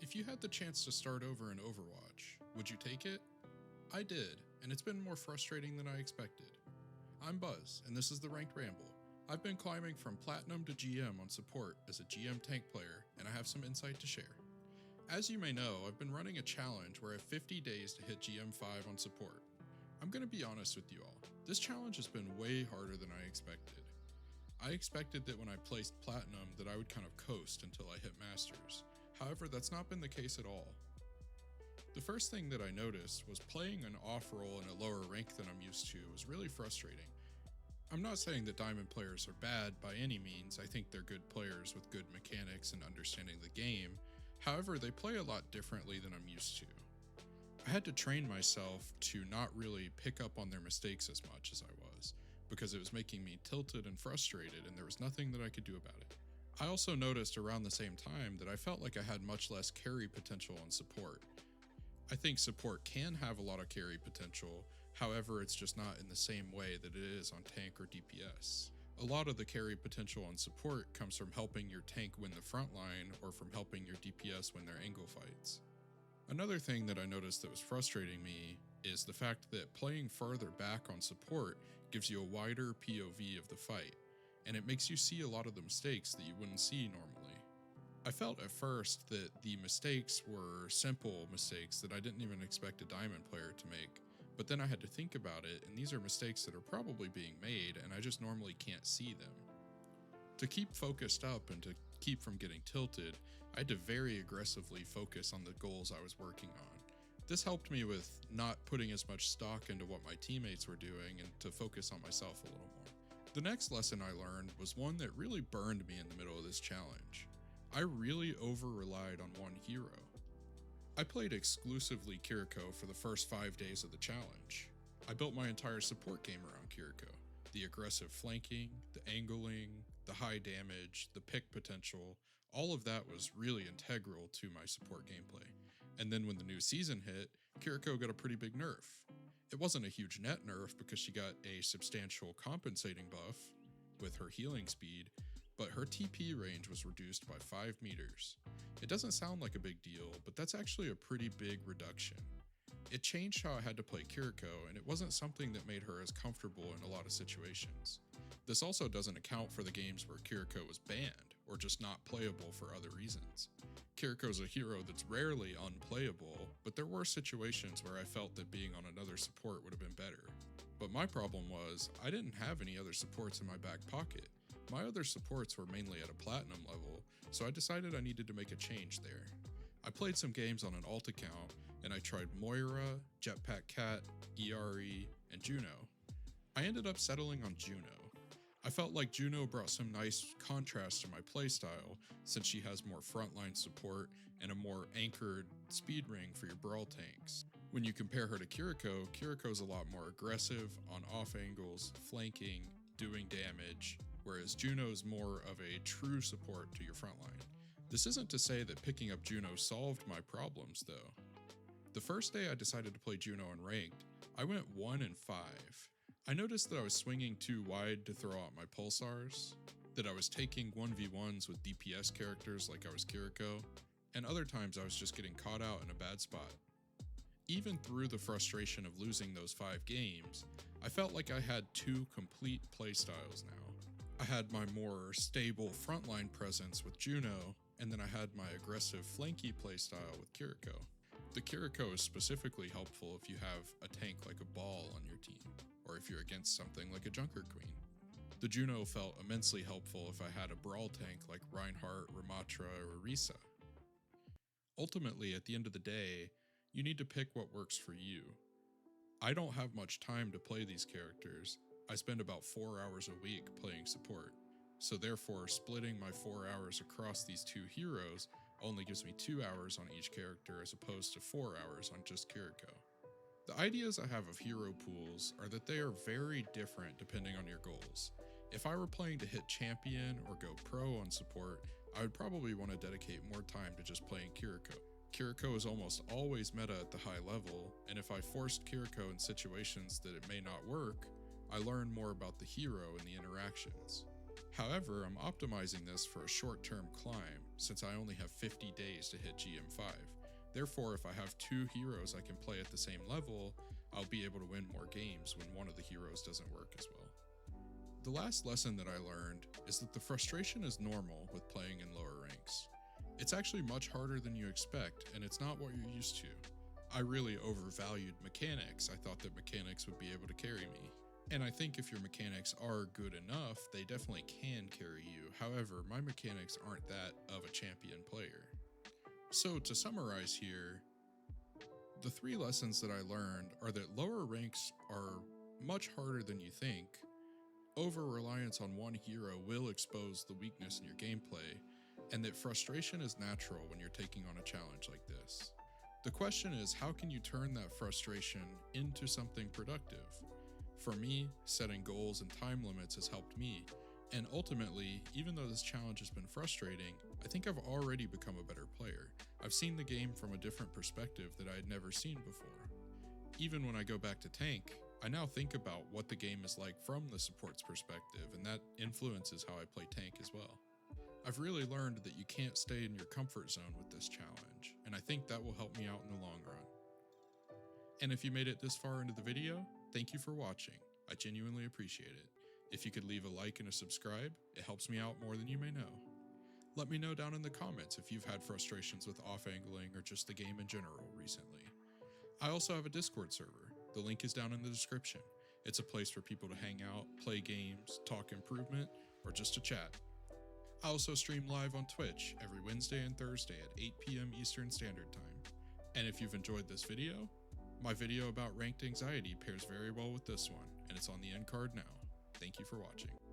If you had the chance to start over in Overwatch, would you take it? I did, and it's been more frustrating than I expected. I'm Buzz, and this is the Ranked Ramble. I've been climbing from Platinum to GM on support as a GM tank player, and I have some insight to share. As you may know, I've been running a challenge where I have 50 days to hit GM 5 on support. I'm going to be honest with you all, this challenge has been way harder than I expected. I expected that when I placed Platinum that I would kind of coast until I hit Masters. However, that's not been the case at all. The first thing that I noticed was playing an off role in a lower rank than I'm used to was really frustrating. I'm not saying that Diamond players are bad by any means. I think they're good players with good mechanics and understanding the game. However, they play a lot differently than I'm used to. I had to train myself to not really pick up on their mistakes as much as I was, because it was making me tilted and frustrated and there was nothing that I could do about it. I also noticed around the same time that I felt like I had much less carry potential on support. I think support can have a lot of carry potential, however it's just not in the same way that it is on tank or DPS. A lot of the carry potential on support comes from helping your tank win the front line or from helping your DPS win their angle fights. Another thing that I noticed that was frustrating me is the fact that playing farther back on support gives you a wider POV of the fight, and it makes you see a lot of the mistakes that you wouldn't see normally. I felt at first that the mistakes were simple mistakes that I didn't even expect a Diamond player to make, but then I had to think about it, and these are mistakes that are probably being made and I just normally can't see them. To keep focused up and to keep from getting tilted, I had to very aggressively focus on the goals I was working on. This helped me with not putting as much stock into what my teammates were doing and to focus on myself a little more. The next lesson I learned was one that really burned me in the middle of this challenge. I really over-relied on one hero. I played exclusively Kiriko for the first 5 days of the challenge. I built my entire support game around Kiriko. The aggressive flanking, the angling, the high damage, the pick potential, all of that was really integral to my support gameplay. And then when the new season hit, Kiriko got a pretty big nerf. It wasn't a huge net nerf because she got a substantial compensating buff with her healing speed, but her TP range was reduced by 5 meters. It doesn't sound like a big deal, but that's actually a pretty big reduction. It changed how I had to play Kiriko, and it wasn't something that made her as comfortable in a lot of situations. This also doesn't account for the games where Kiriko was banned, or just not playable for other reasons. Kiriko's a hero that's rarely unplayable, but there were situations where I felt that being on another support would have been better. But my problem was, I didn't have any other supports in my back pocket. My other supports were mainly at a platinum level, so I decided I needed to make a change there. I played some games on an alt account, and I tried Moira, Jetpack Cat, ERE, and Juno. I ended up settling on Juno. I felt like Juno brought some nice contrast to my playstyle, since she has more frontline support and a more anchored speed ring for your brawl tanks. When you compare her to Kiriko, Kiriko's a lot more aggressive, on off angles, flanking, doing damage, whereas Juno's more of a true support to your frontline. This isn't to say that picking up Juno solved my problems though. The first day I decided to play Juno in ranked, I went 1 and 5. I noticed that I was swinging too wide to throw out my pulsars, that I was taking 1v1s with DPS characters like I was Kiriko, and other times I was just getting caught out in a bad spot. Even through the frustration of losing those 5 games, I felt like I had 2 complete playstyles now. I had my more stable frontline presence with Juno, and then I had my aggressive flanky playstyle with Kiriko. The Kiriko is specifically helpful if you have a tank like a Ball on your team, or if you're against something like a Junker Queen. The Juno felt immensely helpful if I had a brawl tank like Reinhardt, Ramatra, or Risa. Ultimately, at the end of the day, you need to pick what works for you. I don't have much time to play these characters. I spend about 4 hours a week playing support, so therefore splitting my 4 hours across these 2 heroes only gives me 2 hours on each character as opposed to 4 hours on just Kiriko. The ideas I have of hero pools are that they are very different depending on your goals. If I were playing to hit champion or go pro on support, I would probably want to dedicate more time to just playing Kiriko. Kiriko is almost always meta at the high level, and if I forced Kiriko in situations that it may not work, I learn more about the hero and the interactions. However, I'm optimizing this for a short-term climb since I only have 50 days to hit GM5. Therefore, if I have 2 heroes I can play at the same level, I'll be able to win more games when one of the heroes doesn't work as well. The last lesson that I learned is that the frustration is normal with playing in lower ranks. It's actually much harder than you expect, and it's not what you're used to. I really overvalued mechanics. I thought that mechanics would be able to carry me. And I think if your mechanics are good enough, they definitely can carry you. However, my mechanics aren't that of a champion player. So to summarize here, the 3 lessons that I learned are that lower ranks are much harder than you think. Over-reliance on one hero will expose the weakness in your gameplay, and that frustration is natural when you're taking on a challenge like this. The question is, how can you turn that frustration into something productive? For me, setting goals and time limits has helped me, and ultimately, even though this challenge has been frustrating, I think I've already become a better player. I've seen the game from a different perspective that I had never seen before. Even when I go back to tank, I now think about what the game is like from the support's perspective, and that influences how I play tank as well. I've really learned that you can't stay in your comfort zone with this challenge, and I think that will help me out in the long run. And if you made it this far into the video, thank you for watching. I genuinely appreciate it. If you could leave a like and a subscribe, it helps me out more than you may know. Let me know down in the comments if you've had frustrations with off-angling or just the game in general recently. I also have a Discord server. The link is down in the description. It's a place for people to hang out, play games, talk improvement, or just to chat. I also stream live on Twitch every Wednesday and Thursday at 8 p.m. Eastern Standard Time. And if you've enjoyed this video, my video about ranked anxiety pairs very well with this one, and it's on the end card now. Thank you for watching.